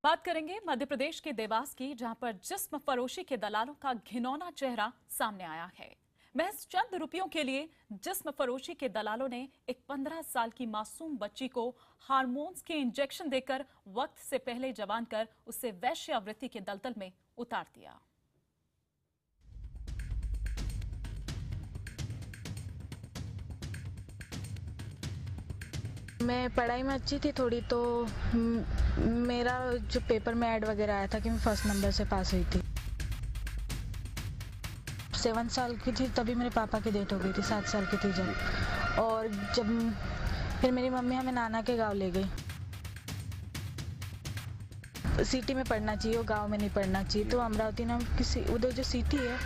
बात करेंगे मध्य प्रदेश के देवास की, जहां पर जिस्म फरोशी के दलालों का घिनौना चेहरा सामने आया है। महज चंद रुपयों के लिए जिस्म फरोशी के दलालों ने एक 15 साल की मासूम बच्ची को हार्मोन्स के इंजेक्शन देकर वक्त से पहले जवान कर उसे वैश्यावृत्ति के दलदल में उतार दिया। मैं पढ़ाई में अच्छी थी थोड़ी, तो मेरा जो पेपर में ऐड वगैरह आया था कि मैं फर्स्ट नंबर से पास हुई थी। 7 साल की थी तभी मेरे पापा की डेथ हो गई थी, 7 साल की थी जब। और जब फिर मेरी मम्मी हमें नाना के गांव ले गई। सिटी में पढ़ना चाहिए और गांव में नहीं पढ़ना चाहिए, तो अमरावती नाम किसी उधर जो सिटी है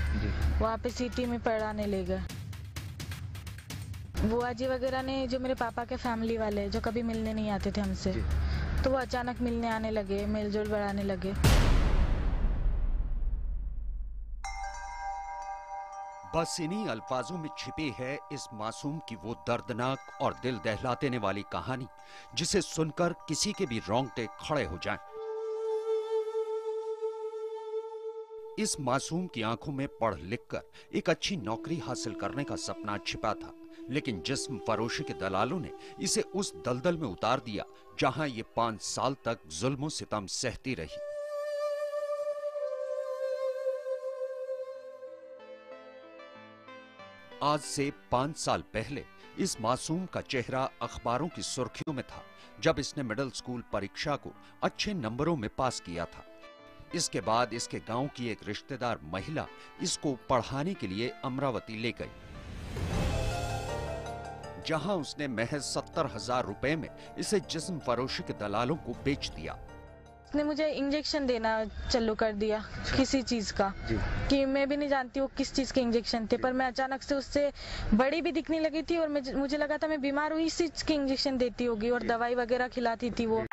वहाँ पे सिटी में पढ़ाने ले गए। बुआ जी वगैरह ने, जो मेरे पापा के फैमिली वाले जो कभी मिलने नहीं आते थे हमसे, तो वो अचानक मिलने आने लगे, मेलजोल बढ़ाने लगे। बस इन्हीं अल्फाजों में छिपी है इस मासूम की वो दर्दनाक और दिल दहला देने वाली कहानी, जिसे सुनकर किसी के भी रोंगटे खड़े हो जाएं। इस मासूम की आंखों में पढ़ लिखकर एक अच्छी नौकरी हासिल करने का सपना छिपा था, लेकिन जिस्म फरोशी के दलालों ने इसे उस दलदल में उतार दिया जहां ये 5 साल तक जुल्म सितम सहती रही। आज से 5 साल पहले इस मासूम का चेहरा अखबारों की सुर्खियों में था, जब इसने मिडिल स्कूल परीक्षा को अच्छे नंबरों में पास किया था। इसके बाद इसके गांव की एक रिश्तेदार महिला इसको पढ़ाने के लिए अमरावती ले गई, जहां उसने महज 70,000 रुपए में इसे जिस्म फरोशी के दलालों को बेच दिया। उसने मुझे इंजेक्शन देना चालू कर दिया किसी चीज का, कि मैं भी नहीं जानती वो किस चीज के इंजेक्शन थे, पर मैं अचानक से उससे बड़ी भी दिखने लगी थी और मुझे लगा था मैं बीमार हुई, इस चीज के इंजेक्शन देती होगी और दवाई वगैरह खिलाती थी वो।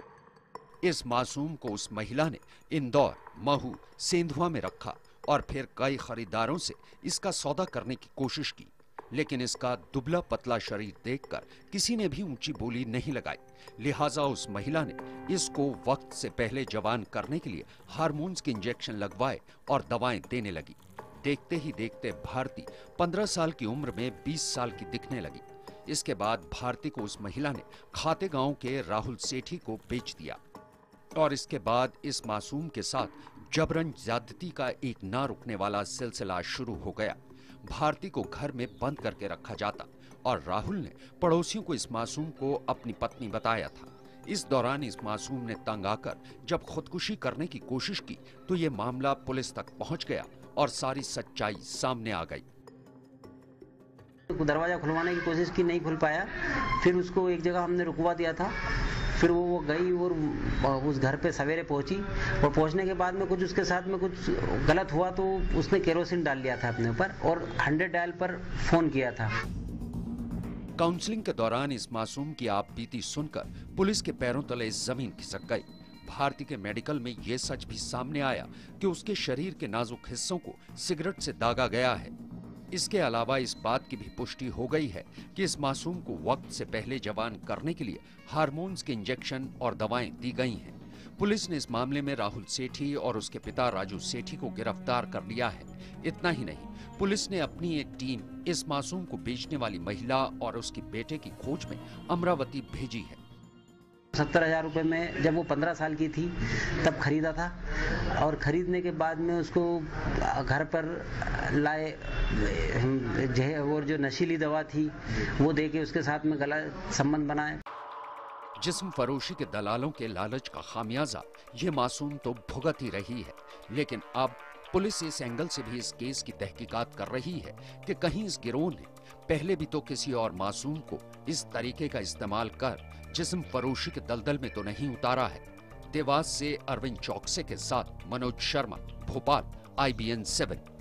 इस मासूम को उस महिला ने इंदौर, महू, सेंधुआ में रखा और फिर कई खरीदारों से इसका सौदा करने की कोशिश की, लेकिन इसका दुबला पतला शरीर देखकर किसी ने भी ऊंची बोली नहीं लगाई। लिहाजा उस महिला ने इसको वक्त से पहले जवान करने के लिए हार्मोन्स के इंजेक्शन लगवाए और दवाएं देने लगी। देखते ही देखते भारती 15 साल की उम्र में 20 साल की दिखने लगी। इसके बाद भारती को उस महिला ने खाते गांव के राहुल सेठी को बेच दिया और इसके बाद इस मासूम के साथ जबरन ज्यादती का एक ना रुकने वाला सिलसिला शुरू हो गया। भारती को घर में बंद करके रखा जाता और राहुल ने पड़ोसियों को इस मासूम को अपनी पत्नी बताया था। इस दौरान इस मासूम ने तंग आकर जब खुदकुशी करने की कोशिश की तो ये मामला पुलिस तक पहुंच गया और सारी सच्चाई सामने आ गई। दरवाजा खुलवाने की कोशिश की, नहीं खुल पाया। फिर उसको एक जगह हमने रुकवा दिया था। फिर वो गई और उस घर पे सवेरे पहुंची और पहुंचने के बाद में कुछ उसके साथ में कुछ गलत हुआ, तो उसने केरोसिन डाल लिया था अपने ऊपर और 100 डायल पर फोन किया था। काउंसलिंग के दौरान इस मासूम की आप बीती सुनकर पुलिस के पैरों तले जमीन खिसक गई। भारती के मेडिकल में यह सच भी सामने आया कि उसके शरीर के नाजुक हिस्सों को सिगरेट से दागा गया है। इसके अलावा इस बात की भी पुष्टि हो गई है कि इस मासूम को वक्त से पहले जवान करने के लिए हार्मोन्स के इंजेक्शन और दवाएं दी गई हैं। पुलिस ने इस मामले में राहुल सेठी और उसके पिता राजू सेठी को गिरफ्तार कर लिया है। इतना ही नहीं, पुलिस ने अपनी एक टीम इस मासूम को बेचने वाली महिला और उसके बेटे की खोज में अमरावती भेजी है। 70,000 रुपये में जब वो 15 साल की थी तब खरीदा था और खरीदने के बाद में उसको घर पर लाए और जो नशीली दवा थी वो देके उसके साथ में गलत संबंध बनाए। जिस्म फरोशी के दलालों के लालच का खामियाजा ये मासूम तो भुगत ही रही है, लेकिन अब पुलिस इस एंगल से भी इस केस की तहकीकात कर रही है कि कहीं इस गिरोह ने पहले भी तो किसी और मासूम को इस तरीके का इस्तेमाल कर जिस्म फरोशी के दलदल में तो नहीं उतारा है। देवास से अरविंद चौकसे के साथ मनोज शर्मा, भोपाल, IBN 7।